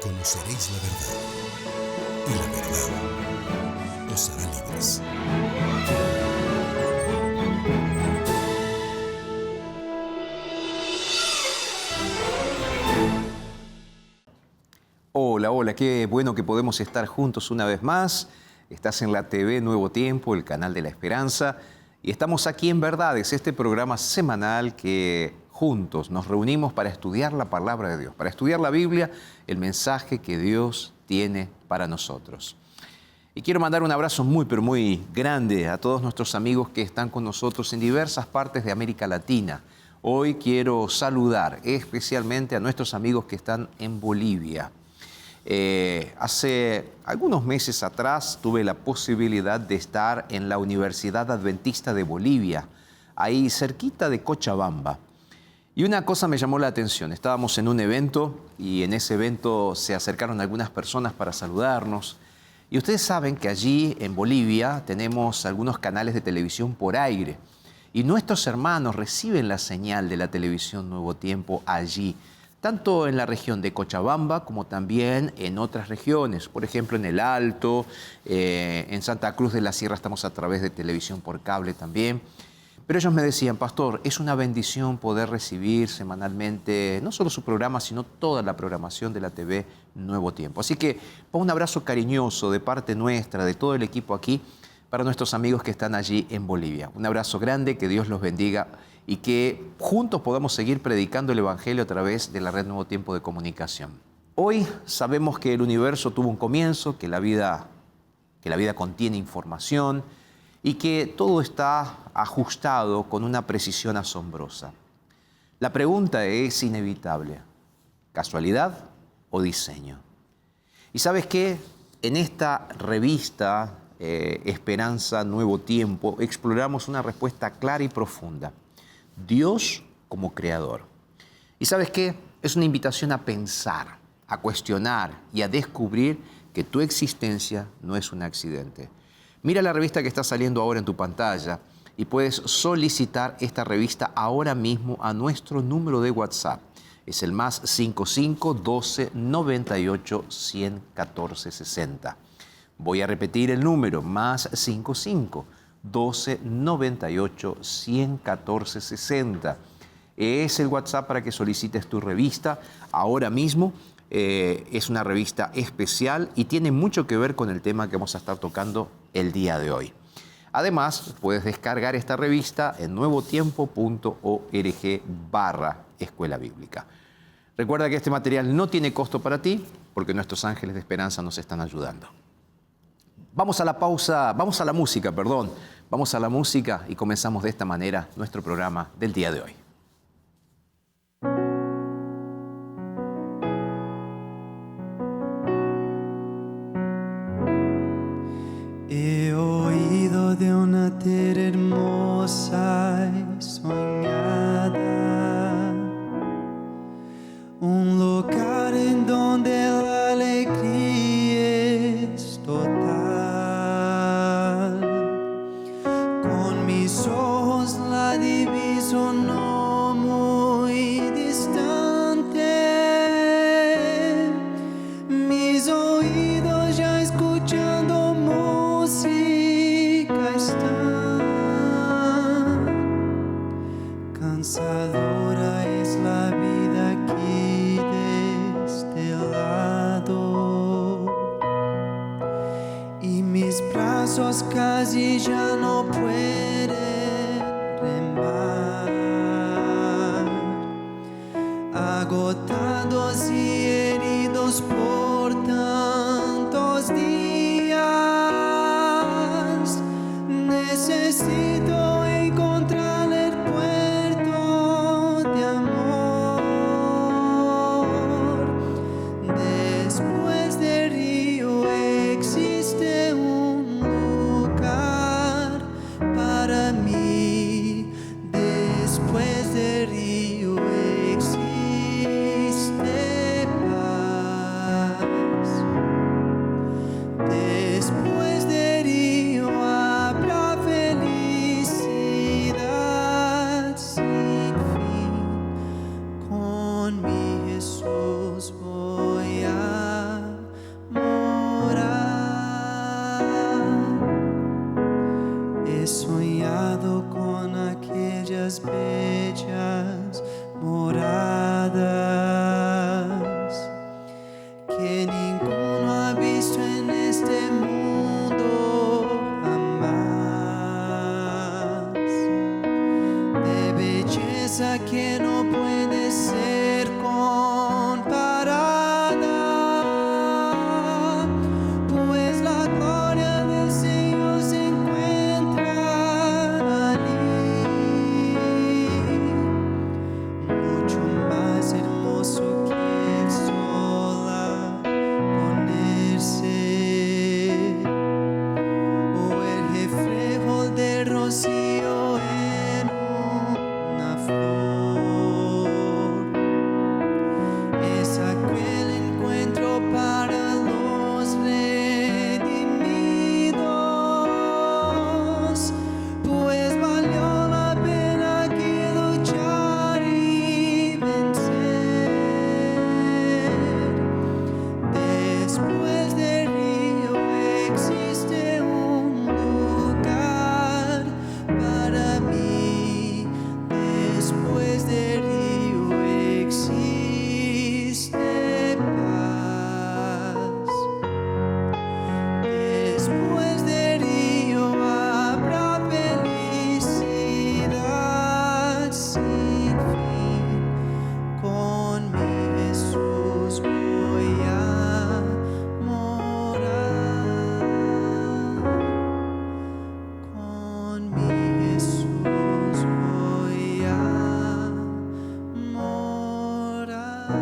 Conoceréis la verdad, y la verdad os hará libres. Hola, hola, qué bueno que podemos estar juntos una vez más. Estás en la TV Nuevo Tiempo, el canal de la esperanza, y estamos aquí en Verdades, este programa semanal que juntos nos reunimos para estudiar la palabra de Dios, para estudiar la Biblia, el mensaje que Dios tiene para nosotros. Y quiero mandar un abrazo muy, pero muy grande a todos nuestros amigos que están con nosotros en diversas partes de América Latina. Hoy quiero saludar especialmente a nuestros amigos que están en Bolivia. Hace algunos meses atrás tuve la posibilidad de estar en la Universidad Adventista de Bolivia, ahí cerquita de Cochabamba. Y una cosa me llamó la atención. Estábamos en un evento y en ese evento se acercaron algunas personas para saludarnos. Y ustedes saben que allí en Bolivia tenemos algunos canales de televisión por aire. Y nuestros hermanos reciben la señal de la televisión Nuevo Tiempo allí, tanto en la región de Cochabamba como también en otras regiones. Por ejemplo, en el Alto, en Santa Cruz de la Sierra estamos a través de televisión por cable también. Pero ellos me decían, pastor, es una bendición poder recibir semanalmente no solo su programa, sino toda la programación de la TV Nuevo Tiempo. Así que un abrazo cariñoso de parte nuestra, de todo el equipo aquí, para nuestros amigos que están allí en Bolivia. Un abrazo grande, que Dios los bendiga y que juntos podamos seguir predicando el Evangelio a través de la red Nuevo Tiempo de Comunicación. Hoy sabemos que el universo tuvo un comienzo, que la vida contiene información y que todo está ajustado con una precisión asombrosa. La pregunta es inevitable: ¿casualidad o diseño? Y ¿sabes qué? En esta revista Esperanza Nuevo Tiempo exploramos una respuesta clara y profunda: Dios como creador. ¿Y sabes qué? Es una invitación a pensar, a cuestionar y a descubrir que tu existencia no es un accidente. Mira la revista que está saliendo ahora en tu pantalla y puedes solicitar esta revista ahora mismo a nuestro número de WhatsApp. Es el +55 12 98 100 14 60. Voy a repetir el número, +55 12 98 100 14 60. Es el WhatsApp para que solicites tu revista ahora mismo. Es una revista especial y tiene mucho que ver con el tema que vamos a estar tocando el día de hoy. Además, puedes descargar esta revista en nuevotiempo.org/Escuela Bíblica. Recuerda que este material no tiene costo para ti porque nuestros ángeles de esperanza nos están ayudando. Vamos a la música y comenzamos de esta manera nuestro programa del día de hoy. He oído de una tierra hermosa y soñada, un lugar en donde la alegría es total. Con mis ojos la diviso no muy distante, mis oídos ya escuchando música están. Cansadora es la vida aquí de este lado, y mis brazos casi ya no pueden remar, agotados y heridos por tantos días. Necesito encontrar el puerto de amor. Después del río existe un lugar para mí. Después del río existe paz. esas bellas moradas que ninguno ha visto en este mundo jamás, de belleza que no puede ser comparada, pues la gloria del Señor se encuentra allí, mucho más hermoso que el sol al ponerse, o el reflejo del rocío en una flor. Es aquel encuentro para los redimidos, pues valió la pena que luchar y vencer. Después del río existe un lugar para mí. Después del río existe paz. Después del río habrá felicidad sin fin. Con mi Jesús voy a morar. Con mi Jesús voy a morar.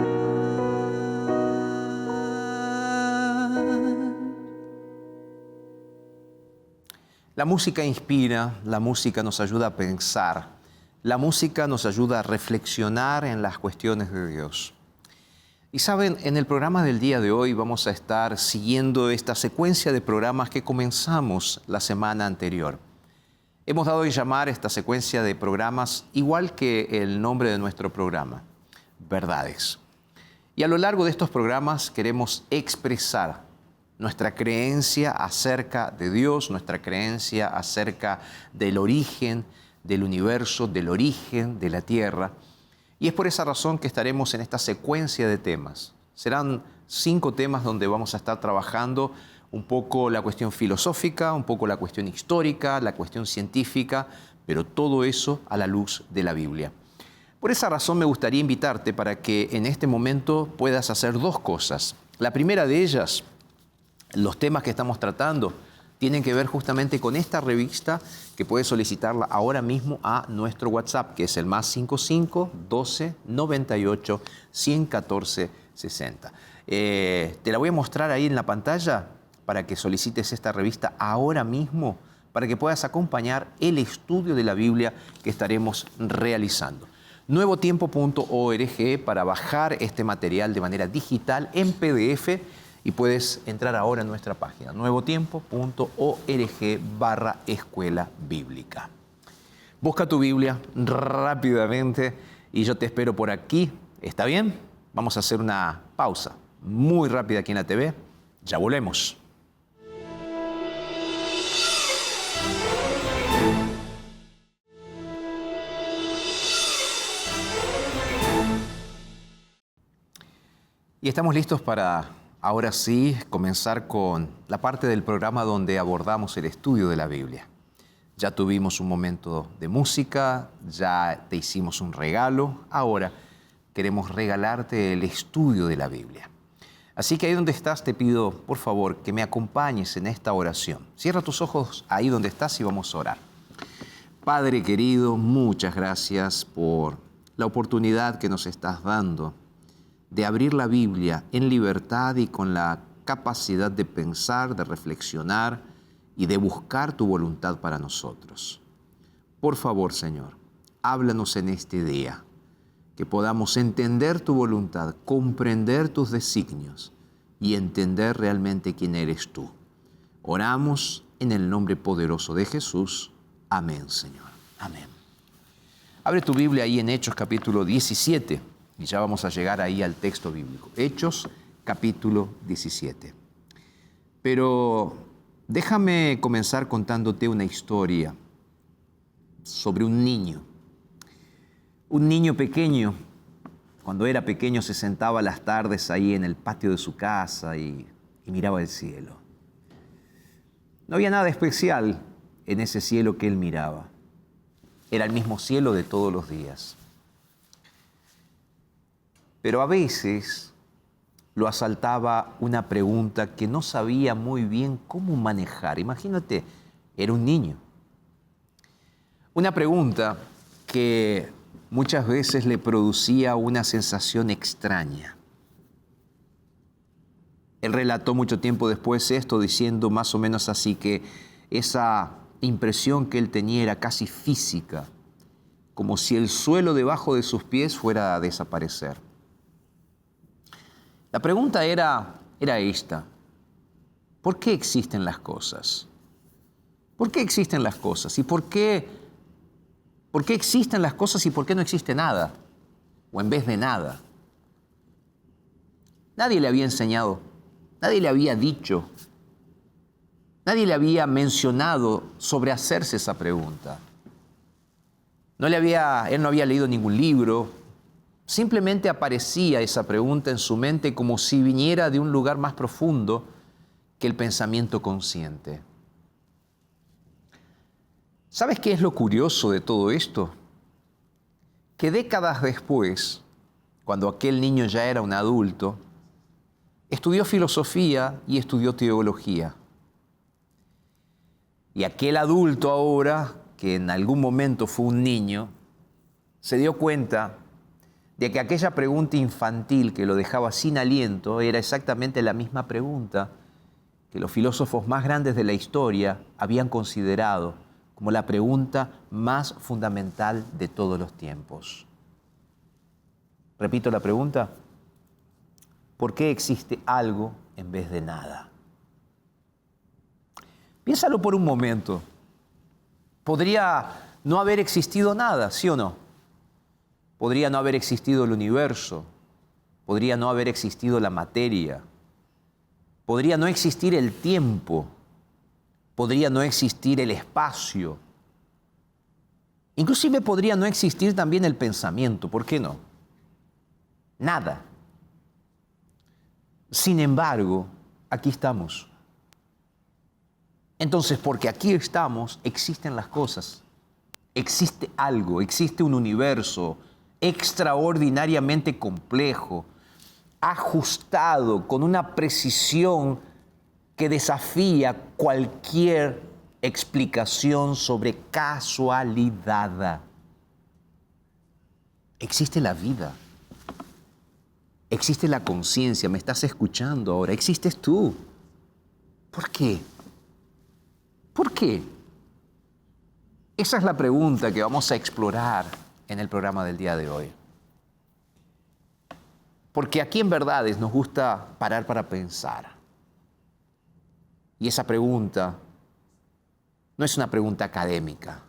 La música inspira, la música nos ayuda a pensar, la música nos ayuda a reflexionar en las cuestiones de Dios. Y saben, en el programa del día de hoy vamos a estar siguiendo esta secuencia de programas que comenzamos la semana anterior. Hemos dado en llamar esta secuencia de programas igual que el nombre de nuestro programa, Verdades. Y a lo largo de estos programas queremos expresar nuestra creencia acerca de Dios, nuestra creencia acerca del origen del universo, del origen de la tierra. Y es por esa razón que estaremos en esta secuencia de temas. Serán 5 temas donde vamos a estar trabajando un poco la cuestión filosófica, un poco la cuestión histórica, la cuestión científica, pero todo eso a la luz de la Biblia. Por esa razón me gustaría invitarte para que en este momento puedas hacer 2 cosas. La primera de ellas, los temas que estamos tratando tienen que ver justamente con esta revista que puedes solicitarla ahora mismo a nuestro WhatsApp, que es el +55 12 98 114 60. Te la voy a mostrar ahí en la pantalla para que solicites esta revista ahora mismo, para que puedas acompañar el estudio de la Biblia que estaremos realizando. Nuevotiempo.org para bajar este material de manera digital en PDF, y puedes entrar ahora en nuestra página, nuevotiempo.org/escuela bíblica. Busca tu Biblia rápidamente y yo te espero por aquí. ¿Está bien? Vamos a hacer una pausa muy rápida aquí en la TV. Ya volvemos. Y estamos listos para, ahora sí, comenzar con la parte del programa donde abordamos el estudio de la Biblia. Ya tuvimos un momento de música, ya te hicimos un regalo, ahora queremos regalarte el estudio de la Biblia. Así que ahí donde estás te pido, por favor, que me acompañes en esta oración. Cierra tus ojos ahí donde estás y vamos a orar. Padre querido, muchas gracias por la oportunidad que nos estás dando de abrir la Biblia en libertad y con la capacidad de pensar, de reflexionar y de buscar tu voluntad para nosotros. Por favor, Señor, háblanos en este día, que podamos entender tu voluntad, comprender tus designios y entender realmente quién eres tú. Oramos en el nombre poderoso de Jesús. Amén, Señor. Amén. Abre tu Biblia ahí en Hechos capítulo 17 y ya vamos a llegar ahí al texto bíblico. Hechos capítulo 17. Pero déjame comenzar contándote una historia sobre un niño Un niño pequeño, cuando era pequeño, se sentaba a las tardes ahí en el patio de su casa y miraba el cielo. No había nada especial en ese cielo que él miraba. Era el mismo cielo de todos los días. Pero a veces lo asaltaba una pregunta que no sabía muy bien cómo manejar. Imagínate, era un niño. Una pregunta que muchas veces le producía una sensación extraña. Él relató mucho tiempo después esto, diciendo más o menos así, que esa impresión que él tenía era casi física, como si el suelo debajo de sus pies fuera a desaparecer. La pregunta era esta: ¿por qué existen las cosas? ¿Por qué existen las cosas? ¿Y por qué existen las cosas y por qué no existe nada? O en vez de nada. Nadie le había enseñado, nadie le había dicho, nadie le había mencionado sobre hacerse esa pregunta. Él no había leído ningún libro. Simplemente aparecía esa pregunta en su mente como si viniera de un lugar más profundo que el pensamiento consciente. ¿Sabes qué es lo curioso de todo esto? Que décadas después, cuando aquel niño ya era un adulto, estudió filosofía y estudió teología. Y aquel adulto ahora, que en algún momento fue un niño, se dio cuenta de que aquella pregunta infantil que lo dejaba sin aliento era exactamente la misma pregunta que los filósofos más grandes de la historia habían considerado como la pregunta más fundamental de todos los tiempos. Repito la pregunta: ¿por qué existe algo en vez de nada? Piénsalo por un momento. ¿Podría no haber existido nada, sí o no? Podría no haber existido el universo, podría no haber existido la materia, podría no existir el tiempo, podría no existir el espacio, inclusive podría no existir también el pensamiento, ¿por qué no? Nada. Sin embargo, aquí estamos. Entonces, porque aquí estamos, existen las cosas, existe algo, existe un universo extraordinariamente complejo, ajustado con una precisión que desafía cualquier explicación sobre casualidad. Existe la vida, existe la conciencia, me estás escuchando ahora, existes tú. ¿Por qué? ¿Por qué? Esa es la pregunta que vamos a explorar en el programa del día de hoy. Porque aquí en Verdades nos gusta parar para pensar. Y esa pregunta no es una pregunta académica,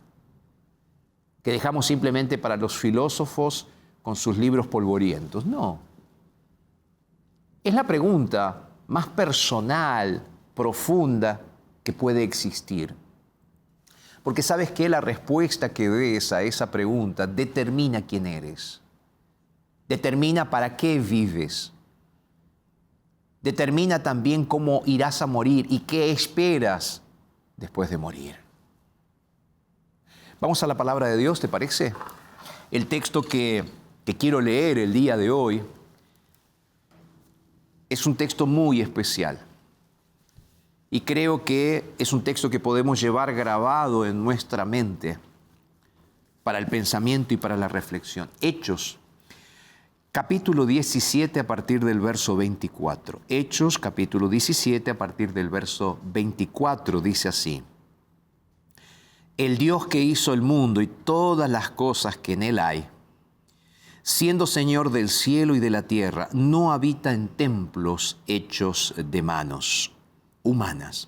que dejamos simplemente para los filósofos con sus libros polvorientos. No. Es la pregunta más personal, profunda que puede existir. Porque sabes que la respuesta que des a esa pregunta determina quién eres, determina para qué vives, determina también cómo irás a morir y qué esperas después de morir. Vamos a la palabra de Dios, ¿te parece? El texto que quiero leer el día de hoy es un texto muy especial. Y creo que es un texto que podemos llevar grabado en nuestra mente para el pensamiento y para la reflexión. Hechos, capítulo 17 a partir del verso 24. Hechos, capítulo 17 a partir del verso 24, dice así: El Dios que hizo el mundo y todas las cosas que en él hay, siendo Señor del cielo y de la tierra, no habita en templos hechos de manos humanas,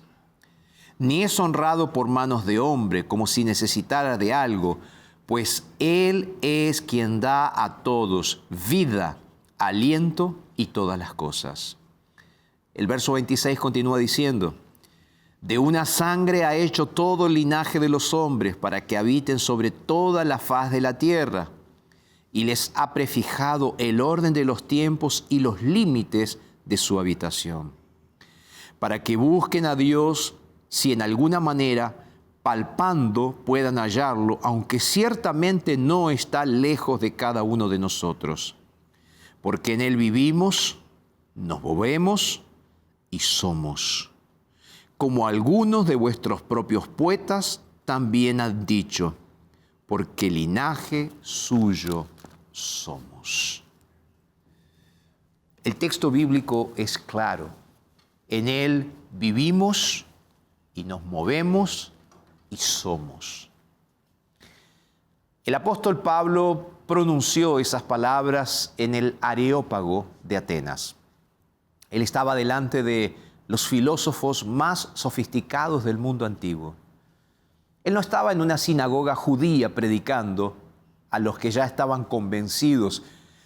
ni es honrado por manos de hombre como si necesitara de algo, pues Él es quien da a todos vida, aliento y todas las cosas. El verso 26 continúa diciendo: De una sangre ha hecho todo el linaje de los hombres para que habiten sobre toda la faz de la tierra, y les ha prefijado el orden de los tiempos y los límites de su habitación, para que busquen a Dios si en alguna manera, palpando, puedan hallarlo, aunque ciertamente no está lejos de cada uno de nosotros, porque en Él vivimos, nos movemos y somos. Como algunos de vuestros propios poetas también han dicho, porque linaje suyo somos. El texto bíblico es claro. En Él vivimos y nos movemos y somos. El apóstol Pablo pronunció esas palabras en el Areópago de Atenas. Él estaba delante de los filósofos más sofisticados del mundo antiguo. Él no estaba en una sinagoga judía predicando a los que ya estaban convencidos,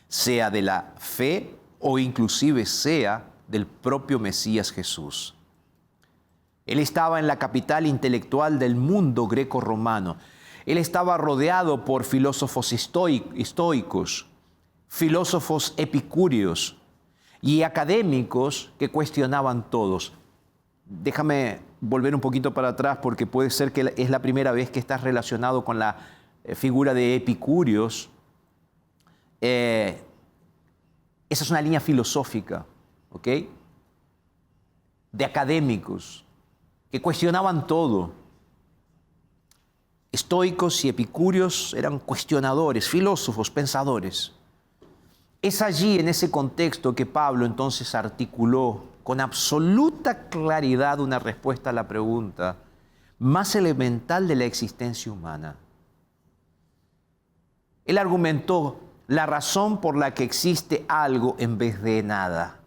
sea de la fe o inclusive sea del propio Mesías Jesús. Él estaba en la capital intelectual del mundo greco-romano. Él estaba rodeado por filósofos estoicos, filósofos epicúreos y académicos que cuestionaban todos. Déjame volver un poquito para atrás porque puede ser que es la primera vez que estás relacionado con la figura de epicúreos. Esa es una línea filosófica, ¿ok? De académicos que cuestionaban todo. Estoicos y epicúreos eran cuestionadores, filósofos, pensadores. Es allí, en ese contexto, que Pablo entonces articuló con absoluta claridad una respuesta a la pregunta más elemental de la existencia humana. Él argumentó la razón por la que existe algo en vez de nada.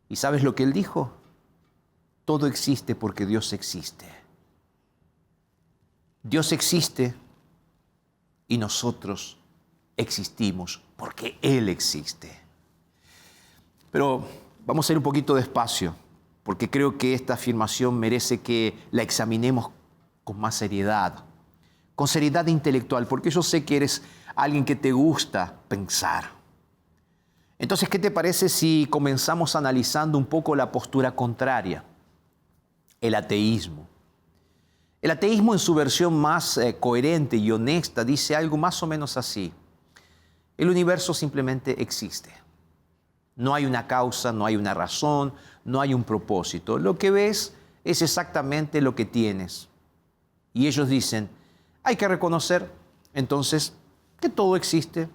¿Y sabes lo que él dijo? Todo existe porque Dios existe. Dios existe y nosotros existimos porque Él existe. Pero vamos a ir un poquito despacio, porque creo que esta afirmación merece que la examinemos con más seriedad, con seriedad intelectual, porque yo sé que eres alguien que te gusta pensar. Entonces, ¿qué te parece si comenzamos analizando un poco la postura contraria? El ateísmo. El ateísmo, en su versión más coherente y honesta, dice algo más o menos así. El universo simplemente existe. No hay una causa, no hay una razón, no hay un propósito. Lo que ves es exactamente lo que tienes. Y ellos dicen, hay que reconocer entonces que todo existe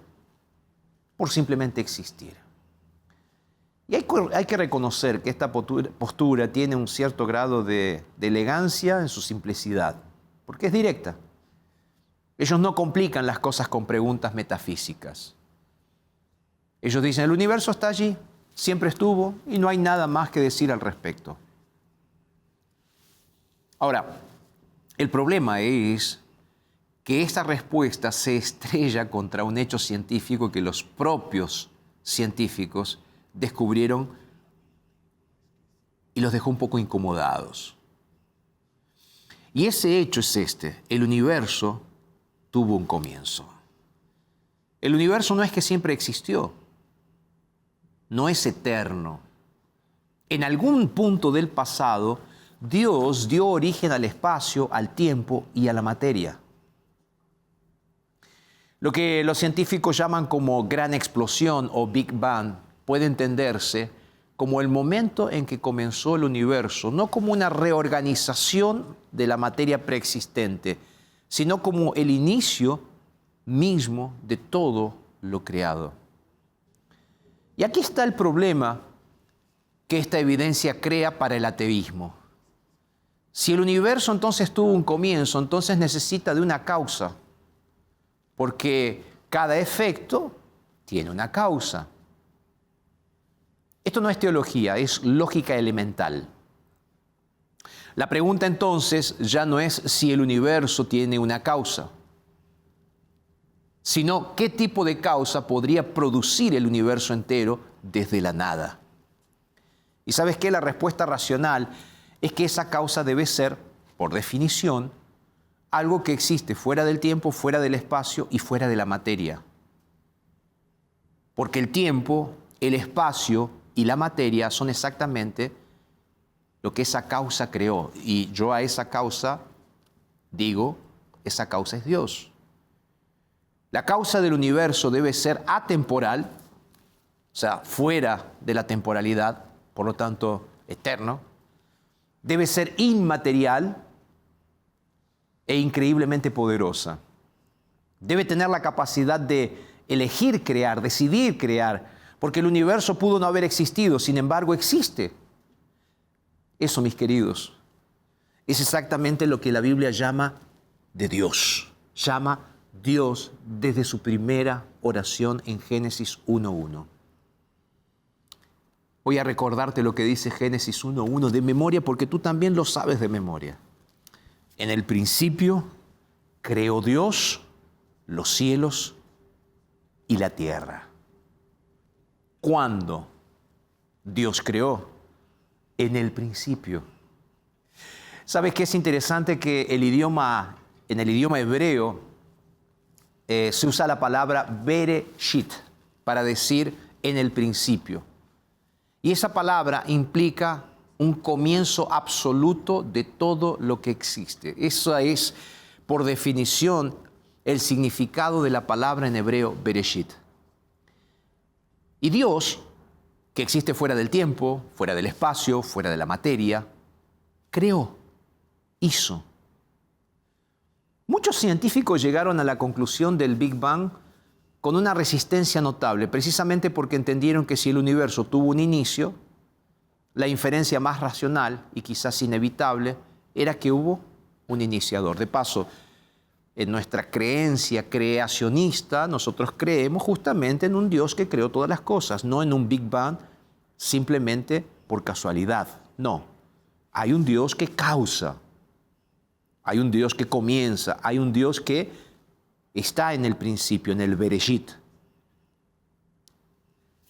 por simplemente existir. Y hay que reconocer que esta postura tiene un cierto grado de elegancia en su simplicidad, porque es directa. Ellos no complican las cosas con preguntas metafísicas. Ellos dicen, el universo está allí, siempre estuvo, y no hay nada más que decir al respecto. Ahora, el problema es que esta respuesta se estrella contra un hecho científico que los propios científicos descubrieron y los dejó un poco incomodados. Y ese hecho es este: el universo tuvo un comienzo. El universo no es que siempre existió, no es eterno. En algún punto del pasado, Dios dio origen al espacio, al tiempo y a la materia. Lo que los científicos llaman como gran explosión o Big Bang puede entenderse como el momento en que comenzó el universo, no como una reorganización de la materia preexistente, sino como el inicio mismo de todo lo creado. Y aquí está el problema que esta evidencia crea para el ateísmo. Si el universo entonces tuvo un comienzo, entonces necesita de una causa, porque cada efecto tiene una causa. Esto no es teología, es lógica elemental. La pregunta entonces ya no es si el universo tiene una causa, sino qué tipo de causa podría producir el universo entero desde la nada. ¿Y sabes qué? La respuesta racional es que esa causa debe ser, por definición, algo que existe fuera del tiempo, fuera del espacio y fuera de la materia. Porque el tiempo, el espacio y la materia son exactamente lo que esa causa creó. Y yo a esa causa digo, esa causa es Dios. La causa del universo debe ser atemporal, o sea, fuera de la temporalidad, por lo tanto, eterno. Debe ser inmaterial e increíblemente poderosa. Debe tener la capacidad de elegir crear, decidir crear, porque el universo pudo no haber existido, sin embargo existe. Eso, mis queridos, es exactamente lo que la Biblia llama de Dios. Llama Dios desde su primera oración en Génesis 1:1. Voy a recordarte lo que dice Génesis 1:1 de memoria, porque tú también lo sabes de memoria. En el principio creó Dios los cielos y la tierra. ¿Cuándo Dios creó? En el principio. ¿Sabes qué es interesante? Que en el idioma hebreo se usa la palabra Bereshit para decir en el principio. Y esa palabra implica un comienzo absoluto de todo lo que existe. Eso es, por definición, el significado de la palabra en hebreo Bereshit. Y Dios, que existe fuera del tiempo, fuera del espacio, fuera de la materia, creó, hizo. Muchos científicos llegaron a la conclusión del Big Bang con una resistencia notable, precisamente porque entendieron que si el universo tuvo un inicio, la inferencia más racional y quizás inevitable era que hubo un iniciador. De paso, en nuestra creencia creacionista, nosotros creemos justamente en un Dios que creó todas las cosas, no en un Big Bang simplemente por casualidad. No, hay un Dios que causa, hay un Dios que comienza, hay un Dios que está en el principio, en el Bereshit.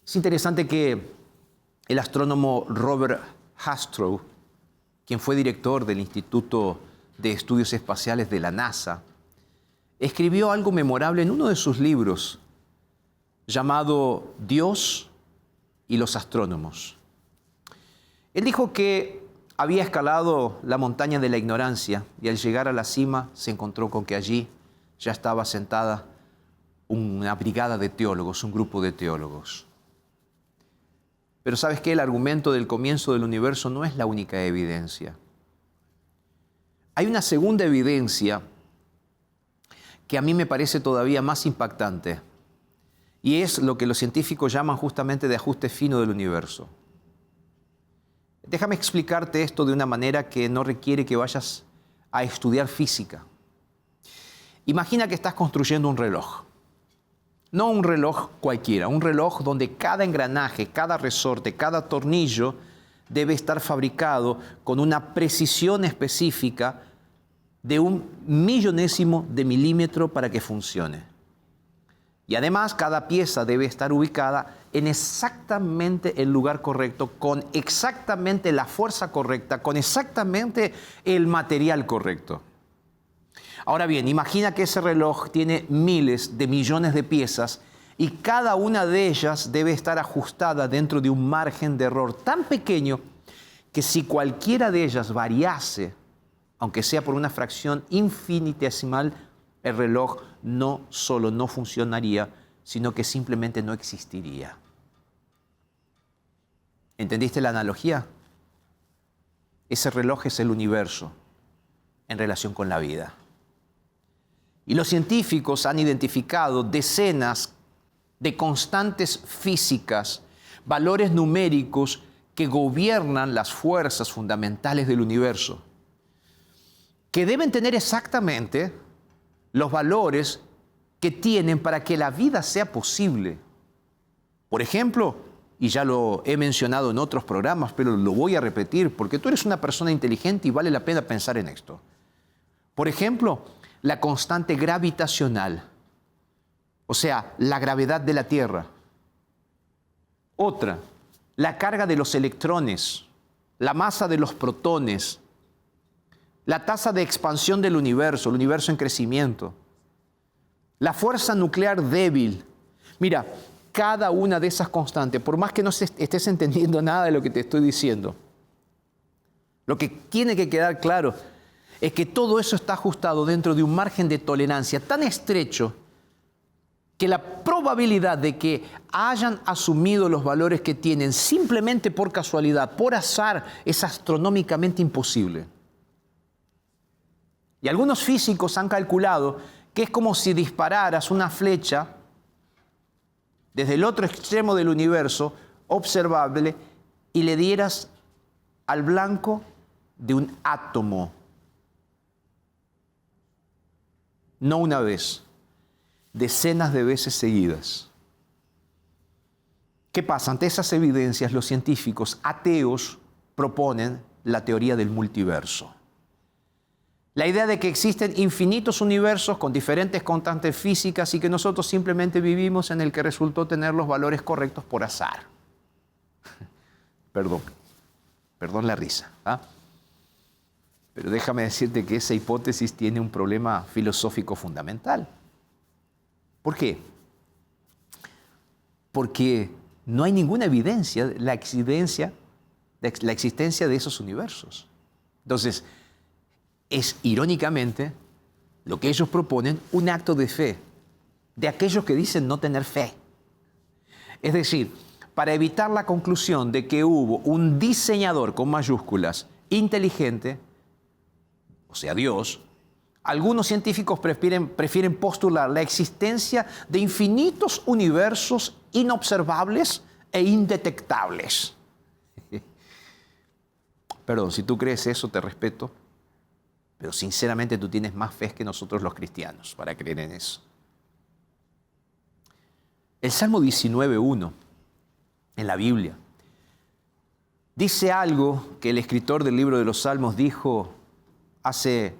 Es interesante que el astrónomo Robert Hastrow, quien fue director del Instituto de Estudios Espaciales de la NASA, escribió algo memorable en uno de sus libros llamado Dios y los astrónomos. Él dijo que había escalado la montaña de la ignorancia y al llegar a la cima se encontró con que allí ya estaba sentada una brigada de teólogos, un grupo de teólogos. Pero ¿sabes qué? El argumento del comienzo del universo no es la única evidencia. Hay una segunda evidencia que a mí me parece todavía más impactante, y es lo que los científicos llaman justamente de ajuste fino del universo. Déjame explicarte esto de una manera que no requiere que vayas a estudiar física. Imagina que estás construyendo un reloj. No un reloj cualquiera, un reloj donde cada engranaje, cada resorte, cada tornillo debe estar fabricado con una precisión específica de 1/1000 de milímetro para que funcione. Y además cada pieza debe estar ubicada en exactamente el lugar correcto, con exactamente la fuerza correcta, con exactamente el material correcto. Ahora bien, imagina que ese reloj tiene miles de millones de piezas y cada una de ellas debe estar ajustada dentro de un margen de error tan pequeño que si cualquiera de ellas variase, aunque sea por una fracción infinitesimal, el reloj no solo no funcionaría, sino que simplemente no existiría. ¿Entendiste la analogía? Ese reloj es el universo en relación con la vida. Y los científicos han identificado decenas de constantes físicas, valores numéricos que gobiernan las fuerzas fundamentales del universo, que deben tener exactamente los valores que tienen para que la vida sea posible. Por ejemplo, y ya lo he mencionado en otros programas, pero lo voy a repetir porque tú eres una persona inteligente y vale la pena pensar en esto. Por ejemplo, la constante gravitacional, o sea, la gravedad de la Tierra. Otra, la carga de los electrones, la masa de los protones, la tasa de expansión del universo, el universo en crecimiento, la fuerza nuclear débil. Mira, cada una de esas constantes, por más que no estés entendiendo nada de lo que te estoy diciendo, lo que tiene que quedar claro es que todo eso está ajustado dentro de un margen de tolerancia tan estrecho que la probabilidad de que hayan asumido los valores que tienen simplemente por casualidad, por azar, es astronómicamente imposible. Y algunos físicos han calculado que es como si dispararas una flecha desde el otro extremo del universo observable y le dieras al blanco de un átomo. No una vez, decenas de veces seguidas. ¿Qué pasa? Ante esas evidencias, los científicos ateos proponen la teoría del multiverso. La idea de que existen infinitos universos con diferentes constantes físicas y que nosotros simplemente vivimos en el que resultó tener los valores correctos por azar. Perdón la risa, ¿ah? Pero déjame decirte que esa hipótesis tiene un problema filosófico fundamental. ¿Por qué? Porque no hay ninguna evidencia de la existencia de esos universos. Entonces, es irónicamente lo que ellos proponen un acto de fe de aquellos que dicen no tener fe. Es decir, para evitar la conclusión de que hubo un diseñador con mayúsculas inteligente, o sea, Dios, algunos científicos prefieren postular la existencia de infinitos universos inobservables e indetectables. Perdón, si tú crees eso, te respeto, pero sinceramente tú tienes más fe que nosotros los cristianos para creer en eso. El Salmo 19:1 en la Biblia dice algo que el escritor del libro de los Salmos dijo hace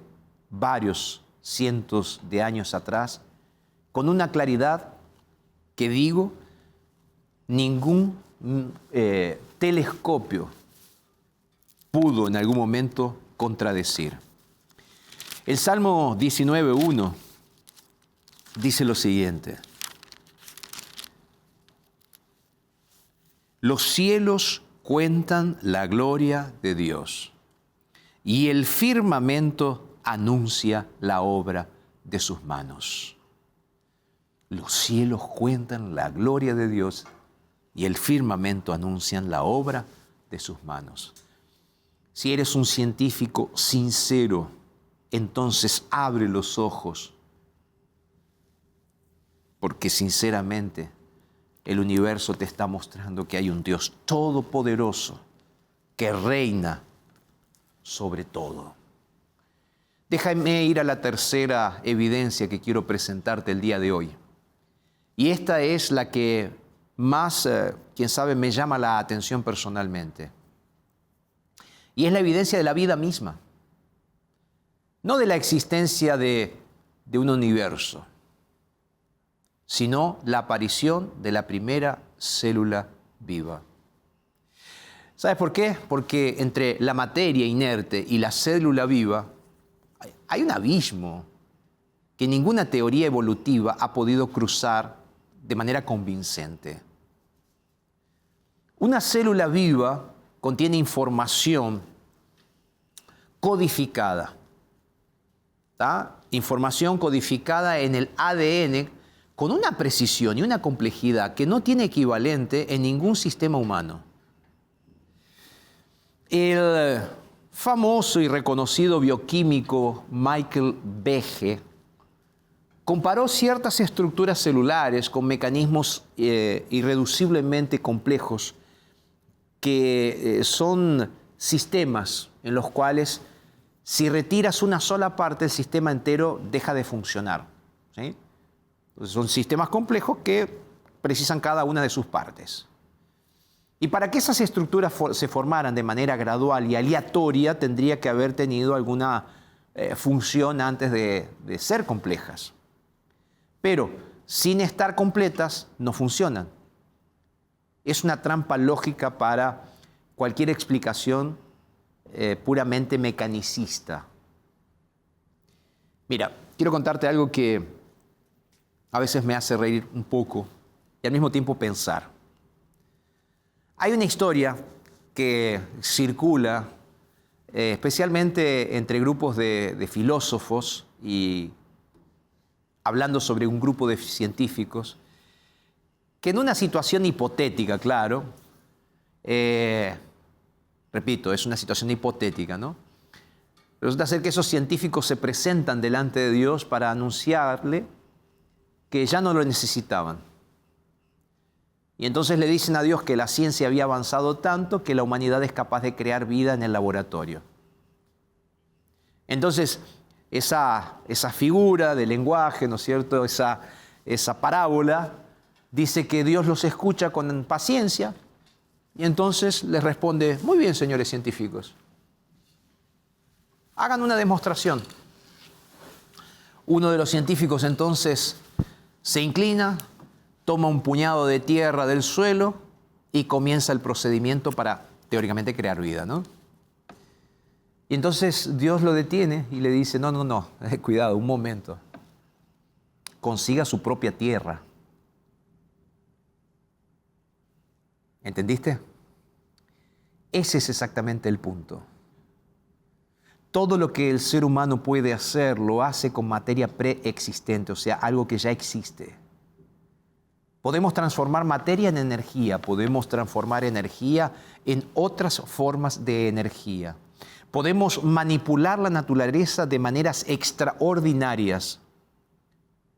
varios cientos de años atrás, con una claridad que digo, ningún telescopio pudo en algún momento contradecir. El Salmo 19:1 dice lo siguiente: los cielos cuentan la gloria de Dios y el firmamento anuncia la obra de sus manos. Los cielos cuentan la gloria de Dios y el firmamento anuncian la obra de sus manos. Si eres un científico sincero, entonces abre los ojos, porque sinceramente el universo te está mostrando que hay un Dios todopoderoso que reina sobre todo. Déjame ir a la tercera evidencia que quiero presentarte el día de hoy. Y esta es la que más, quién sabe, me llama la atención personalmente. Y es la evidencia de la vida misma. No de la existencia de un universo, sino la aparición de la primera célula viva. ¿Sabes por qué? Porque entre la materia inerte y la célula viva hay un abismo que ninguna teoría evolutiva ha podido cruzar de manera convincente. Una célula viva contiene información codificada, ¿tá? Información codificada en el ADN con una precisión y una complejidad que no tiene equivalente en ningún sistema humano. El famoso y reconocido bioquímico Michael Behe comparó ciertas estructuras celulares con mecanismos irreduciblemente complejos que son sistemas en los cuales si retiras una sola parte, el sistema entero deja de funcionar, ¿sí? Entonces son sistemas complejos que precisan cada una de sus partes. Y para que esas estructuras se formaran de manera gradual y aleatoria, tendría que haber tenido alguna función antes de ser complejas. Pero sin estar completas, no funcionan. Es una trampa lógica para cualquier explicación puramente mecanicista. Mira, quiero contarte algo que a veces me hace reír un poco y al mismo tiempo pensar. Hay una historia que circula especialmente entre grupos de filósofos y hablando sobre un grupo de científicos, que en una situación hipotética, claro, repito, es una situación hipotética, ¿no? Resulta ser que esos científicos se presentan delante de Dios para anunciarle que ya no lo necesitaban. Y entonces le dicen a Dios que la ciencia había avanzado tanto que la humanidad es capaz de crear vida en el laboratorio. Entonces, esa figura de lenguaje, ¿no es cierto?, esa parábola, dice que Dios los escucha con paciencia y entonces les responde, muy bien, señores científicos, hagan una demostración. Uno de los científicos entonces se inclina, toma un puñado de tierra del suelo y comienza el procedimiento para, teóricamente, crear vida, ¿no? Y entonces Dios lo detiene y le dice, no, cuidado, un momento. Consiga su propia tierra. ¿Entendiste? Ese es exactamente el punto. Todo lo que el ser humano puede hacer lo hace con materia preexistente, o sea, algo que ya existe. Podemos transformar materia en energía, podemos transformar energía en otras formas de energía. Podemos manipular la naturaleza de maneras extraordinarias,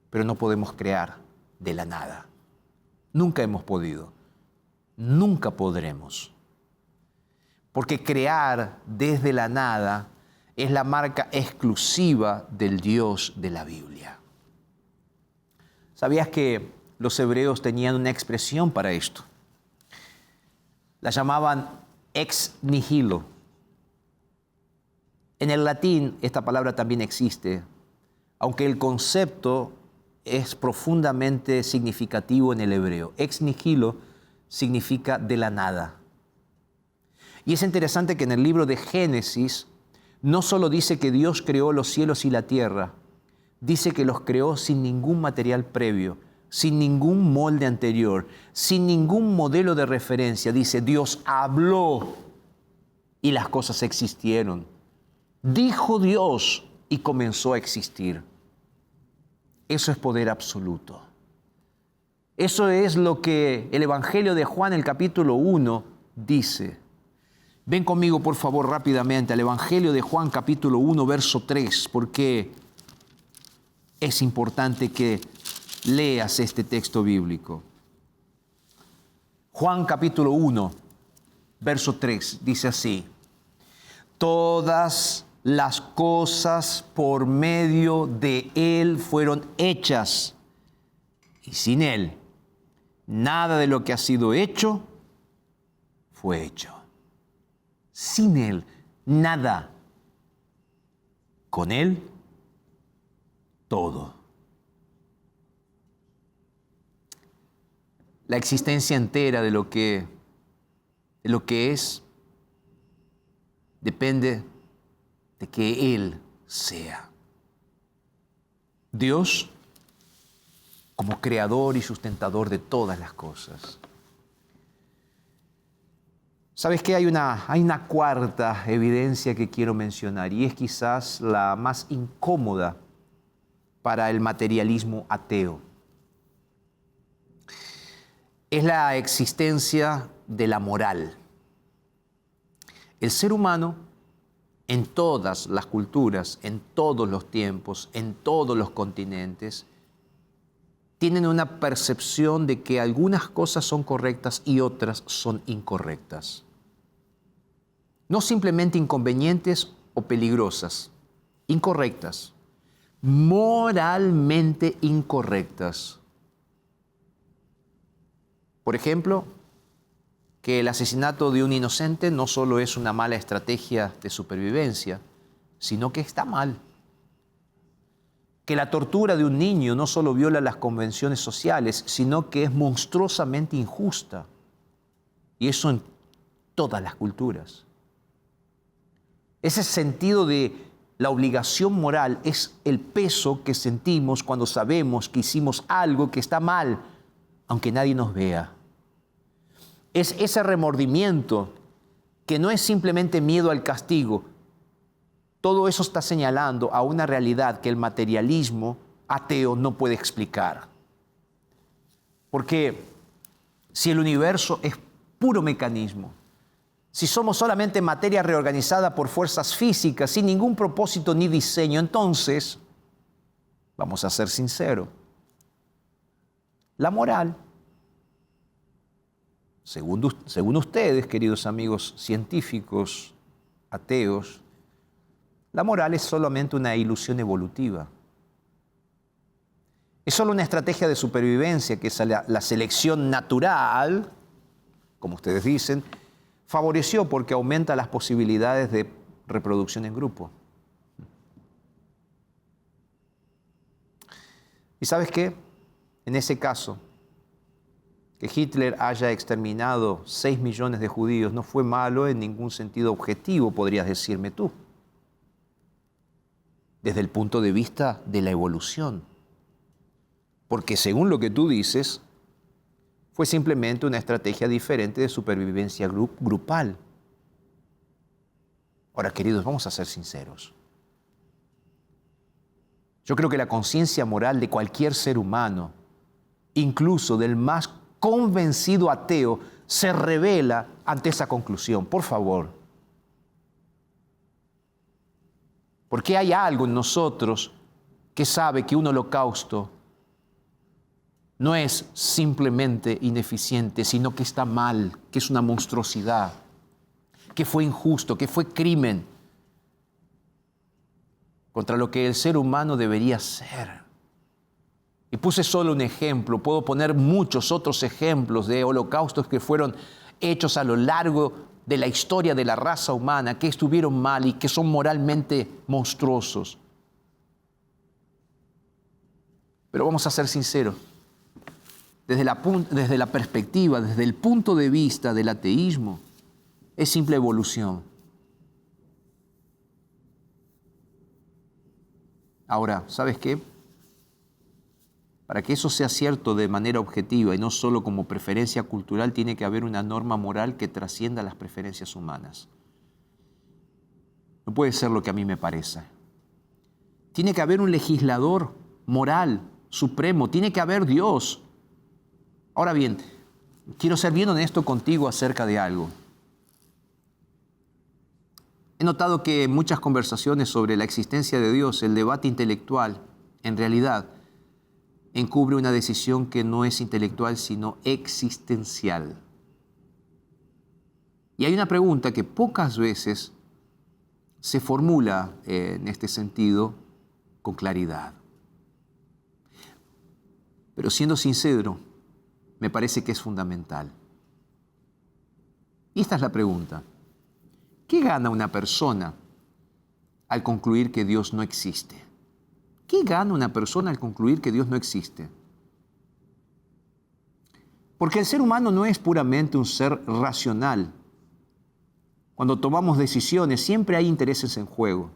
pero no podemos crear de la nada. Nunca hemos podido, nunca podremos. Porque crear desde la nada es la marca exclusiva del Dios de la Biblia. ¿Sabías que los hebreos tenían una expresión para esto? La llamaban ex nihilo. En el latín esta palabra también existe, aunque el concepto es profundamente significativo en el hebreo. Ex nihilo significa de la nada. Y es interesante que en el libro de Génesis no solo dice que Dios creó los cielos y la tierra, dice que los creó sin ningún material previo, sin ningún molde anterior, sin ningún modelo de referencia. Dice, Dios habló y las cosas existieron. Dijo Dios y comenzó a existir. Eso es poder absoluto. Eso es lo que el Evangelio de Juan, el capítulo 1, dice. Ven conmigo, por favor, rápidamente al Evangelio de Juan, capítulo 1, verso 3, porque es importante que leas este texto bíblico. Juan, capítulo 1, verso 3, dice así: todas las cosas por medio de Él fueron hechas, y sin Él, nada de lo que ha sido hecho fue hecho. Sin Él, nada. Con Él, todo. La existencia entera de lo que es depende de que Él sea. Dios como creador y sustentador de todas las cosas. ¿Sabes qué? Hay una cuarta evidencia que quiero mencionar y es quizás la más incómoda para el materialismo ateo. Es la existencia de la moral. El ser humano, en todas las culturas, en todos los tiempos, en todos los continentes, tienen una percepción de que algunas cosas son correctas y otras son incorrectas. No simplemente inconvenientes o peligrosas, incorrectas, moralmente incorrectas. Por ejemplo, que el asesinato de un inocente no solo es una mala estrategia de supervivencia, sino que está mal. Que la tortura de un niño no solo viola las convenciones sociales, sino que es monstruosamente injusta. Y eso en todas las culturas. Ese sentido de la obligación moral es el peso que sentimos cuando sabemos que hicimos algo que está mal aunque nadie nos vea. Es ese remordimiento que no es simplemente miedo al castigo. Todo eso está señalando a una realidad que el materialismo ateo no puede explicar. Porque si el universo es puro mecanismo, si somos solamente materia reorganizada por fuerzas físicas, sin ningún propósito ni diseño, entonces, vamos a ser sinceros, la moral, según ustedes, queridos amigos científicos, ateos, la moral es solamente una ilusión evolutiva. Es solo una estrategia de supervivencia que es la selección natural, como ustedes dicen, favoreció porque aumenta las posibilidades de reproducción en grupo. ¿Y sabes qué? En ese caso, que Hitler haya exterminado 6 millones de judíos no fue malo en ningún sentido objetivo, podrías decirme tú, desde el punto de vista de la evolución. Porque según lo que tú dices, fue simplemente una estrategia diferente de supervivencia grupal. Ahora, queridos, vamos a ser sinceros. Yo creo que la conciencia moral de cualquier ser humano, incluso del más convencido ateo, se revela ante esa conclusión. Por favor. Porque hay algo en nosotros que sabe que un holocausto no es simplemente ineficiente, sino que está mal, que es una monstruosidad, que fue injusto, que fue crimen contra lo que el ser humano debería ser. Y puse solo un ejemplo, puedo poner muchos otros ejemplos de holocaustos que fueron hechos a lo largo de la historia de la raza humana, que estuvieron mal y que son moralmente monstruosos. Pero vamos a ser sinceros. Desde la perspectiva, desde el punto de vista del ateísmo, es simple evolución. Ahora, ¿sabes qué? Para que eso sea cierto de manera objetiva y no solo como preferencia cultural, tiene que haber una norma moral que trascienda las preferencias humanas. No puede ser lo que a mí me parece. Tiene que haber un legislador moral, supremo, tiene que haber Dios. Ahora bien, quiero ser bien honesto contigo acerca de algo. He notado que en muchas conversaciones sobre la existencia de Dios, el debate intelectual, en realidad, encubre una decisión que no es intelectual, sino existencial. Y hay una pregunta que pocas veces se formula en este sentido con claridad. Pero siendo sincero, me parece que es fundamental. Y esta es la pregunta. ¿Qué gana una persona al concluir que Dios no existe? ¿Qué gana una persona al concluir que Dios no existe? Porque el ser humano no es puramente un ser racional. Cuando tomamos decisiones siempre hay intereses en juego.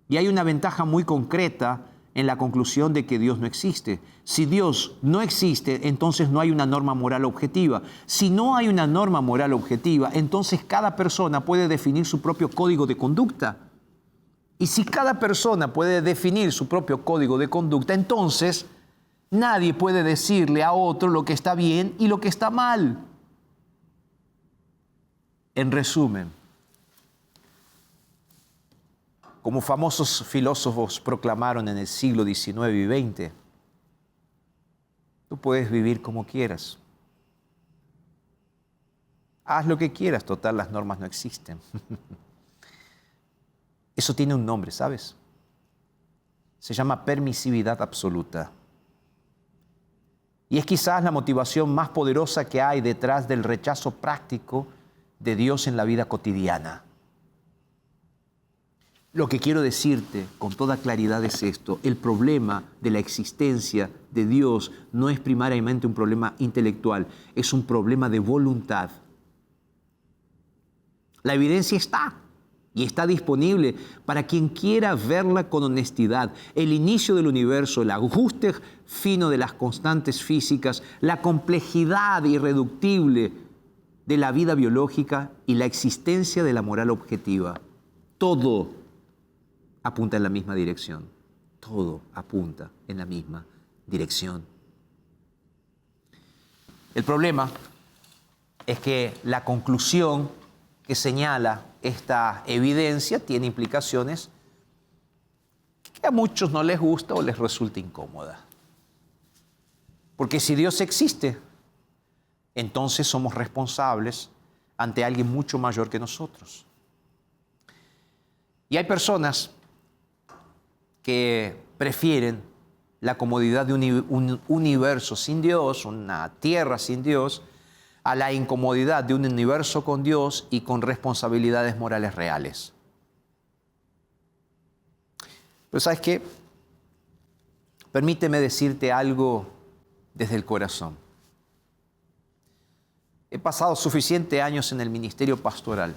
Y hay una ventaja muy concreta en la conclusión de que Dios no existe. Si Dios no existe, entonces no hay una norma moral objetiva. Si no hay una norma moral objetiva, entonces cada persona puede definir su propio código de conducta. Y si cada persona puede definir su propio código de conducta, entonces nadie puede decirle a otro lo que está bien y lo que está mal. En resumen, como famosos filósofos proclamaron en el siglo XIX y XX, tú puedes vivir como quieras. Haz lo que quieras, total, las normas no existen. Eso tiene un nombre, ¿sabes? Se llama permisividad absoluta. Y es quizás la motivación más poderosa que hay detrás del rechazo práctico de Dios en la vida cotidiana. Lo que quiero decirte con toda claridad es esto: el problema de la existencia de Dios no es primariamente un problema intelectual, es un problema de voluntad. La evidencia está. y está disponible para quien quiera verla con honestidad. El inicio del universo, el ajuste fino de las constantes físicas, la complejidad irreductible de la vida biológica y la existencia de la moral objetiva. Todo apunta en la misma dirección. Todo apunta en la misma dirección. El problema es que la conclusión que señala esta evidencia tiene implicaciones que a muchos no les gusta o les resulta incómoda. Porque si Dios existe, entonces somos responsables ante alguien mucho mayor que nosotros. Y hay personas que prefieren la comodidad de un universo sin Dios, una tierra sin Dios, a la incomodidad de un universo con Dios y con responsabilidades morales reales. Pero ¿sabes qué? Permíteme decirte algo desde el corazón. He pasado suficientes años en el ministerio pastoral,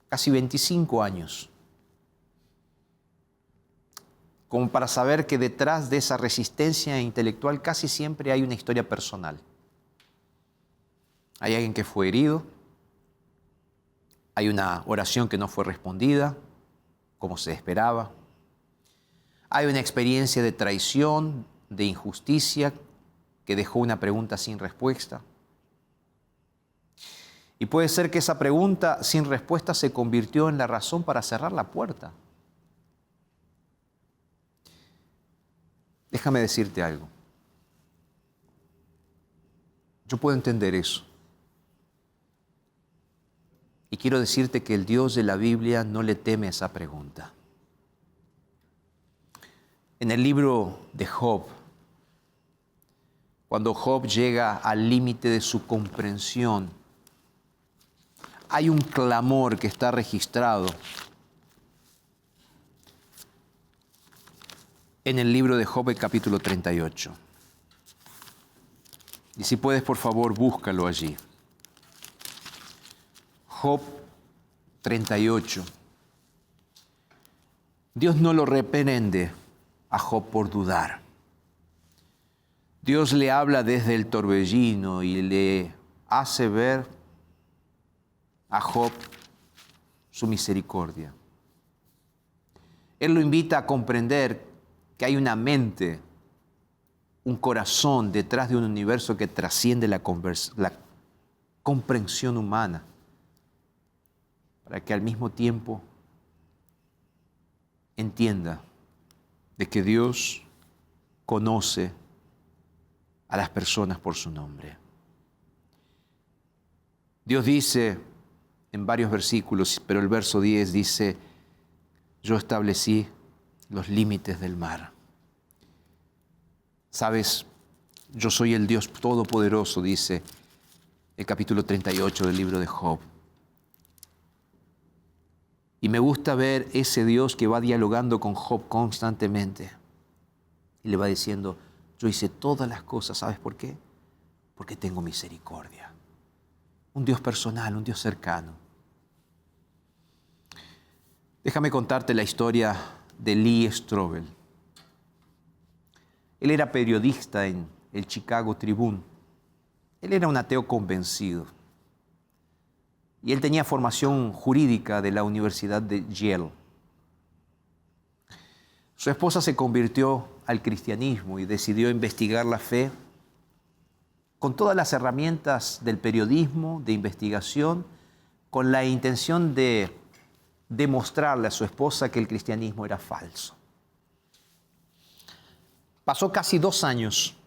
casi 25 años, como para saber que detrás de esa resistencia intelectual casi siempre hay una historia personal. Hay alguien que fue herido, hay una oración que no fue respondida como se esperaba, hay una experiencia de traición, de injusticia que dejó una pregunta sin respuesta. Y puede ser que esa pregunta sin respuesta se convirtió en la razón para cerrar la puerta. Déjame decirte algo. Yo puedo entender eso. Y quiero decirte que el Dios de la Biblia no le teme a esa pregunta. En el libro de Job, cuando Job llega al límite de su comprensión, hay un clamor que está registrado en el libro de Job, el capítulo 38. Y si puedes, por favor, búscalo allí. Job 38. Dios no lo reprende a Job por dudar. Dios le habla desde el torbellino y le hace ver a Job su misericordia. Él lo invita a comprender que hay una mente, un corazón detrás de un universo que trasciende la comprensión humana, para que al mismo tiempo entienda de que Dios conoce a las personas por su nombre. Dios dice en varios versículos, pero el verso 10 dice: yo establecí los límites del mar. Sabes, yo soy el Dios Todopoderoso, dice el capítulo 38 del libro de Job. Y me gusta ver ese Dios que va dialogando con Job constantemente. Y le va diciendo: yo hice todas las cosas, ¿sabes por qué? Porque tengo misericordia. Un Dios personal, un Dios cercano. Déjame contarte la historia de Lee Strobel. Él era periodista en el Chicago Tribune. Él era un ateo convencido. Y él tenía formación jurídica de la Universidad de Yale. Su esposa se convirtió al cristianismo y decidió investigar la fe con todas las herramientas del periodismo, de investigación, con la intención de demostrarle a su esposa que el cristianismo era falso. Pasó casi 2 años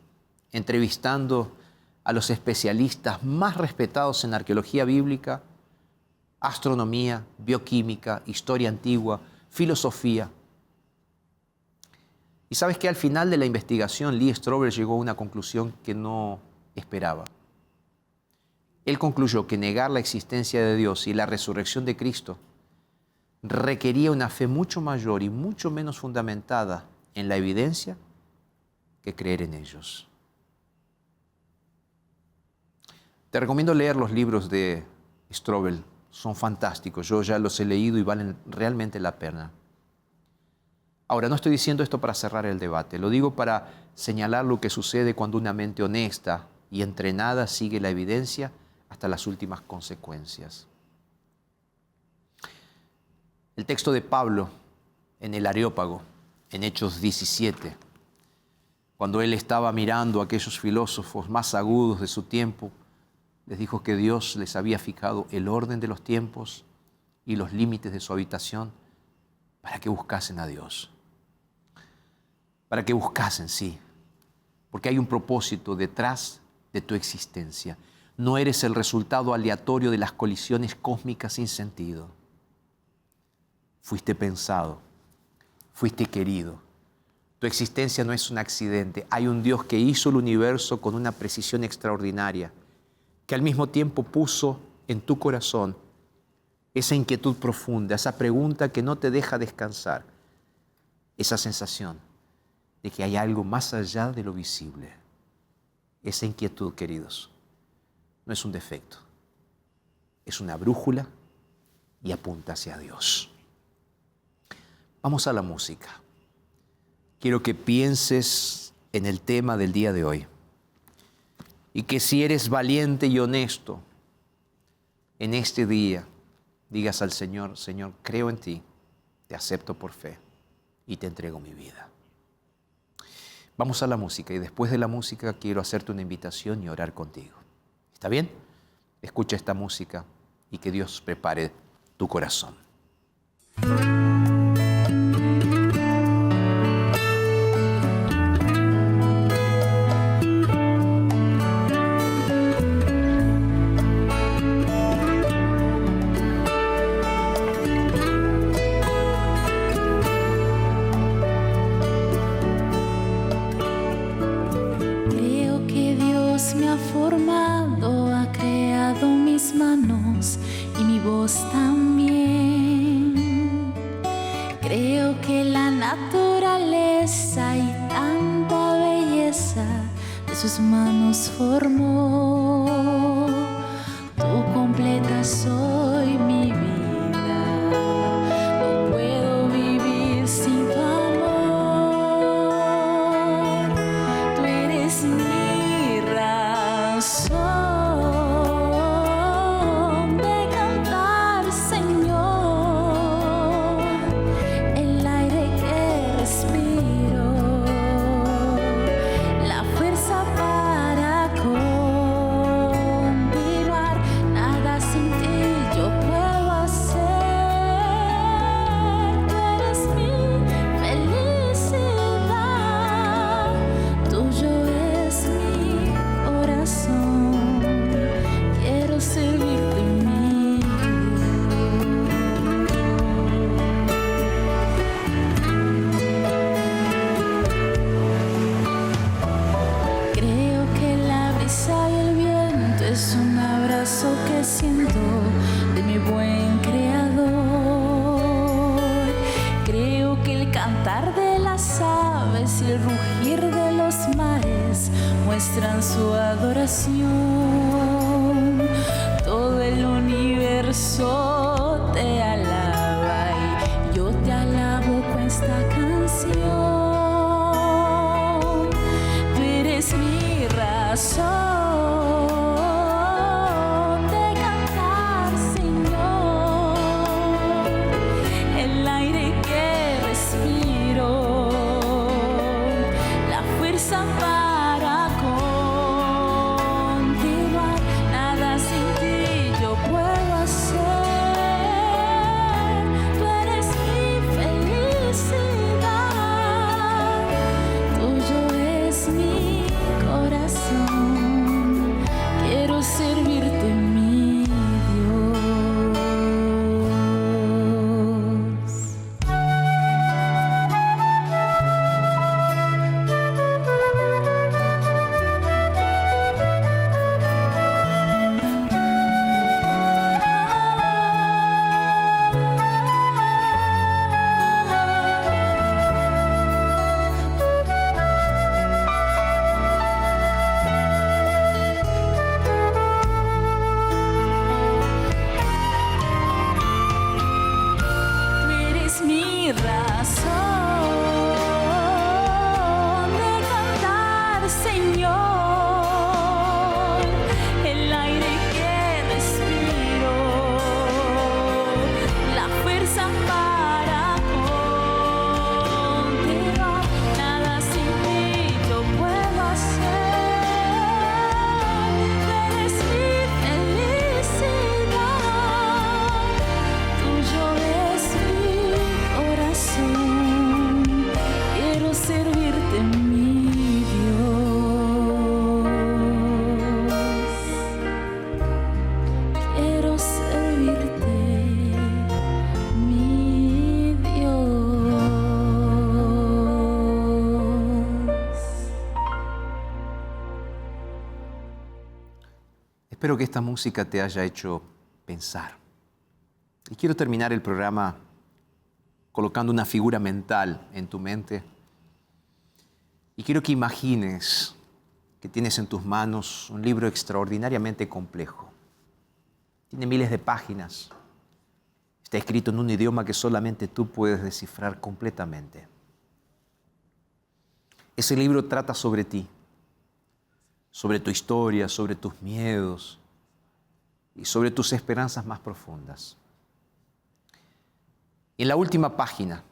entrevistando a los especialistas más respetados en arqueología bíblica, astronomía, bioquímica, historia antigua, filosofía. Y sabes que al final de la investigación, Lee Strobel llegó a una conclusión que no esperaba. Él concluyó que negar la existencia de Dios y la resurrección de Cristo requería una fe mucho mayor y mucho menos fundamentada en la evidencia que creer en ellos. Te recomiendo leer los libros de Strobel son fantásticos. Yo ya los he leído y valen realmente la pena. Ahora, no estoy diciendo esto para cerrar el debate. Lo digo para señalar lo que sucede cuando una mente honesta y entrenada sigue la evidencia hasta las últimas consecuencias. El texto de Pablo en el Areópago, en Hechos 17, cuando él estaba mirando a aquellos filósofos más agudos de su tiempo, les dijo que Dios les había fijado el orden de los tiempos y los límites de su habitación para que buscasen a Dios. Para que buscasen, sí, porque hay un propósito detrás de tu existencia. No eres el resultado aleatorio de las colisiones cósmicas sin sentido. Fuiste pensado, fuiste querido. Tu existencia no es un accidente. Hay un Dios que hizo el universo con una precisión extraordinaria, que al mismo tiempo puso en tu corazón esa inquietud profunda, esa pregunta que no te deja descansar, esa sensación de que hay algo más allá de lo visible. Esa inquietud, queridos, no es un defecto, es una brújula y apunta hacia Dios. Vamos a la música. Quiero que pienses en el tema del día de hoy y que si eres valiente y honesto en este día, digas al Señor: Señor, creo en ti, te acepto por fe y te entrego mi vida. Vamos a la música y después de la música quiero hacerte una invitación y orar contigo. ¿Está bien? Escucha esta música y que Dios prepare tu corazón. También creo que la naturaleza y tanta belleza de sus manos formó. Tú completa soy mi vida, no puedo vivir sin tu amor. Tú eres mi razón. Que siento de mi buen Creador. Creo que el cantar de las aves y el rugir de los mares muestran su adoración. Todo el universo te alaba y yo te alabo con esta canción. Tú eres mi razón. Para continuar, nada sin ti yo puedo hacer. Espero que esta música te haya hecho pensar. Y quiero terminar el programa colocando una figura mental en tu mente. Y quiero que imagines que tienes en tus manos un libro extraordinariamente complejo. Tiene miles de páginas. Está escrito en un idioma que solamente tú puedes descifrar completamente. Ese libro trata sobre ti, sobre tu historia, sobre tus miedos y sobre tus esperanzas más profundas. En la última página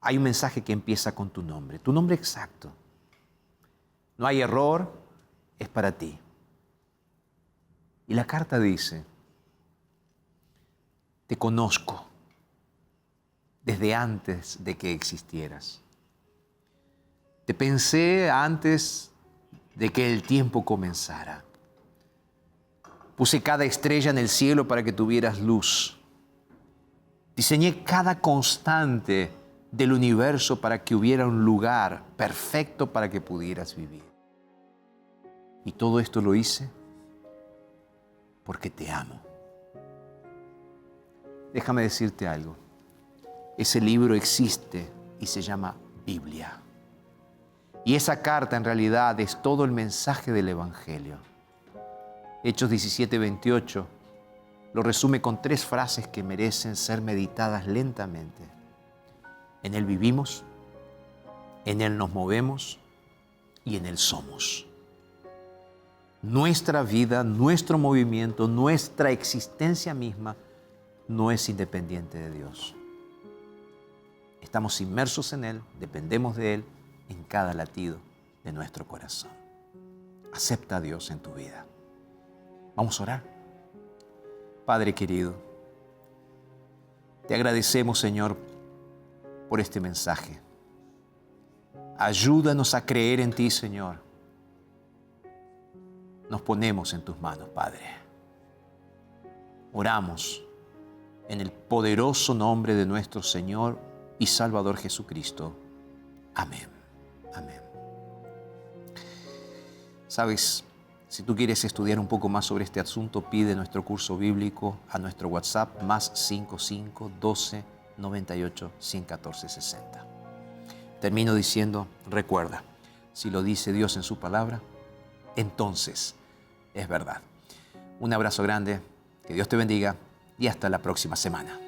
hay un mensaje que empieza con tu nombre exacto. No hay error, es para ti. Y la carta dice: te conozco desde antes de que existieras. Te pensé antes de que el tiempo comenzara. Puse cada estrella en el cielo para que tuvieras luz. Diseñé cada constante del universo para que hubiera un lugar perfecto para que pudieras vivir. Y todo esto lo hice porque te amo. Déjame decirte algo. Ese libro existe y se llama Biblia. Y esa carta en realidad es todo el mensaje del Evangelio. Hechos 17:28 lo resume con 3 frases que merecen ser meditadas lentamente. En Él vivimos, en Él nos movemos y en Él somos. Nuestra vida, nuestro movimiento, nuestra existencia misma no es independiente de Dios. Estamos inmersos en Él, dependemos de Él en cada latido de nuestro corazón. Acepta a Dios en tu vida. Vamos a orar. Padre querido, te agradecemos, Señor, por este mensaje. Ayúdanos a creer en ti, Señor. Nos ponemos en tus manos, Padre. Oramos en el poderoso nombre de nuestro Señor y Salvador Jesucristo. Amén. Amén. ¿Sabes? Si tú quieres estudiar un poco más sobre este asunto, pide nuestro curso bíblico a nuestro WhatsApp +55 12 98 114 60. Termino diciendo, recuerda, si lo dice Dios en su palabra, entonces es verdad. Un abrazo grande, que Dios te bendiga y hasta la próxima semana.